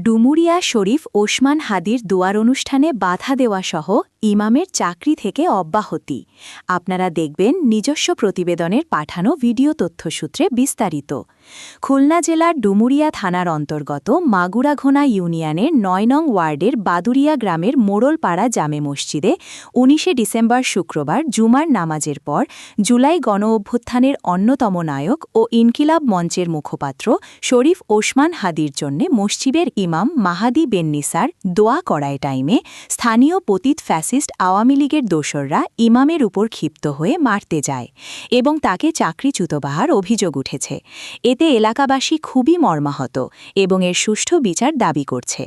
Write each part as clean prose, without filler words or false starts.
ডুমুরিয়া শরীফ ওসমান হাদির দোয়ার অনুষ্ঠানে বাধা দেওয়াসহ ইমামের চাকরি থেকে অব্যাহতি। আপনারা দেখবেন নিজস্ব প্রতিবেদনের পাঠানো ভিডিও তথ্যসূত্রে বিস্তারিত। খুলনা জেলার ডুমুরিয়া থানার অন্তর্গত মাগুরাঘোনা ইউনিয়নের ৯ নং ওয়ার্ডের বাদুরিয়া গ্রামের মোড়লপাড়া জামে মসজিদে ১৯ ডিসেম্বর শুক্রবার জুমার নামাজের পর জুলাই গণঅভ্যুত্থানের অন্যতম নায়ক ও ইনকিলাব মঞ্চের মুখপাত্র শরীফ ওসমান হাদির জন্য মসজিদের ইমাম মাহাদি বেন্নিসার দোয়া করায় টাইমে স্থানীয় পতিত ফ্যাসিস্ট আওয়ামী লীগের দোসররা ইমামের উপর ক্ষিপ্ত হয়ে মারতে যায় এবং তাকে চাকরিচ্যুত বাহার অভিযোগ উঠেছে। এতে এলাকাবাসী খুবই মর্মাহত এবং এর সুষ্ঠু বিচার দাবি করছে।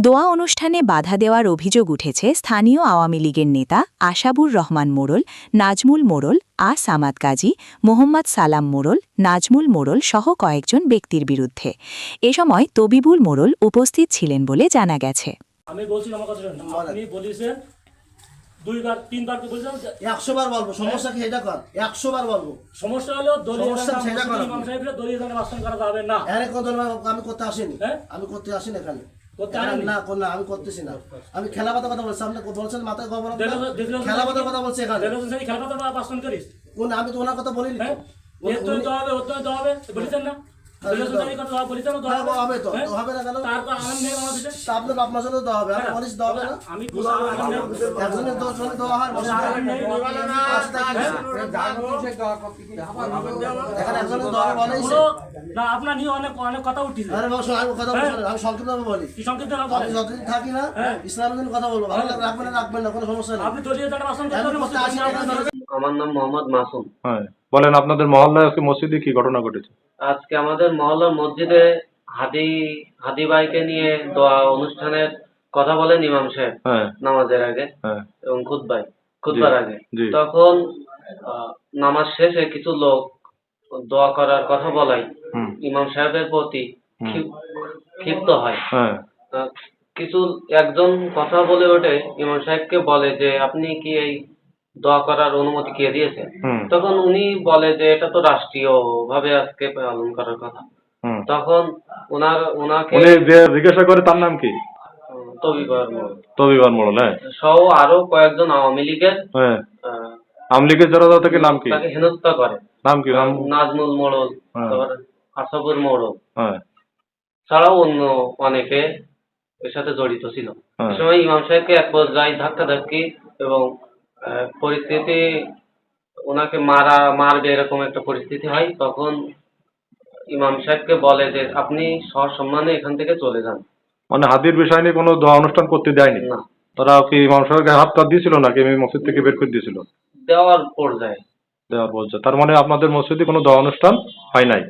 দোয়া অনুষ্ঠানে বাধা দেওয়ার অভিযোগ উঠেছে স্থানীয় আওয়ামী লীগের নেতা আশাবুর রহমান মোড়ল, নাজমুল মোড়ল, সামাদ কাজী, মোহাম্মদ সালাম মোড়ল, নাজমুল মোড়ল সহ কয়েকজন ব্যক্তির বিরুদ্ধে। এ সময় তবিবুল মোড়ল উপস্থিত ছিলেন বলে জানা গেছে। আমি বলছি আমার কথা শুনুন, আপনি বলেছেন দুইবার তিনবার কি বলছেন, 100 বার বলবো, সমস্যা কি এটা কর, 100 বার বলবো। সমস্যা হলো দলীয় সমস্যা সেটা কর, ইমাম সাহেবরা দলীয় জন্য বাসন করা যাবে না। আরে কত আমি করতে আসিনি, আমি করতে আসিনি এখানে না কোন না, আমি করতেছি না। আমি খেলাপাতার কথা বলছি, আপনি বলছেন মাথায় খবর, খেলাপাতার কথা বলছি এখানে। খেলাপাতার বাসন করিস কোন, আমি তো ওনার কথা বলিনি। এত তো হবে, ওত তো হবে বলেছেন না, হবে তো হবে না কেন? তারপর আনন্দ নেই আমাদের দেশে। আপনার বাপ মাসে তো দেওয়া হবে, আমি বলিস দেওয়া হবে না। আমি একজনের 10 জনের দেওয়া হয়, এখানে একজনের দেওয়া হবে বলেই না। আপনার নিয়ে অনেক অনেক কথা উঠছে। আরে বাবা আমি কথা বলছি, আমি সংক্ষিপ্তভাবে বলি। কি সংক্ষিপ্ত না আমি যতদিন থাকি না ইসলামের জন্য কথা বলবো, ভালো লাগলে রাখবেন না, কোনো সমস্যা নেই। আপনি দলীয় জন্য বাসন করতে আমার নাম মোহাম্মদ মাসুম। হ্যাঁ, বলেন আপনাদের মহল্লায় আজকে মসজিদে কি ঘটনা ঘটেছে? আজকে আমাদের মহল্লার মসজিদে হাদি ভাইকে নিয়ে দোয়া অনুষ্ঠানের কথা বলেন ইমাম সাহেব নামাজের আগে এবং খুতবার আগে। তখন নামাজ শেষে কিছু লোক দোয়া করার কথা বলাই ইমাম সাহেবের প্রতি ক্ষিপ্ত হয়। কিছু একজন কথা বলে ওঠে, ইমাম সাহেবকে বলে যে আপনি কি এই দোয়া করার অনুমতি কে দিয়েছে? তখন উনি বলে যে এটা তো রাষ্ট্রীয় ভাবে আজকে পালন করার কথা। তখন ওনাকে জিজ্ঞাসা করে তার নাম কি? তবিবার মোড়ল সহ আরো কয়েকজন আওয়ামী লীগের জনতা থেকে নাম কি তাকে হেনস্থা করে। নাম কি? নাজমুল মোড়ল, তারপর আসাবুর মোড়ল ছাড়াও অন্য অনেকে এর সাথে জড়িত ছিল। এই সময় ইমাম সাহেবকে এক পর্যায়ে ধাক্কাধাক্কি এবং পরিস্থিতি, ওনাকে মারবে এরকম একটা পরিস্থিতি হয়। তখন ইমাম সাহেবকে বলে যে আপনি সসম্মানে এখান থেকে চলে যান। মানে হাদির বিষয় নিয়ে কোনো দোয়া অনুষ্ঠান করতে দেয়নি না? তারা কি ইমাম সাহেবকে হাত কাট দিয়েছিল নাকি মসজিদ থেকে বের করে দিয়েছিল? দেওয়ার পর্যায়ে। তার মানে আপনাদের মসজিদে কোনো দোয়া অনুষ্ঠান হয় নাই।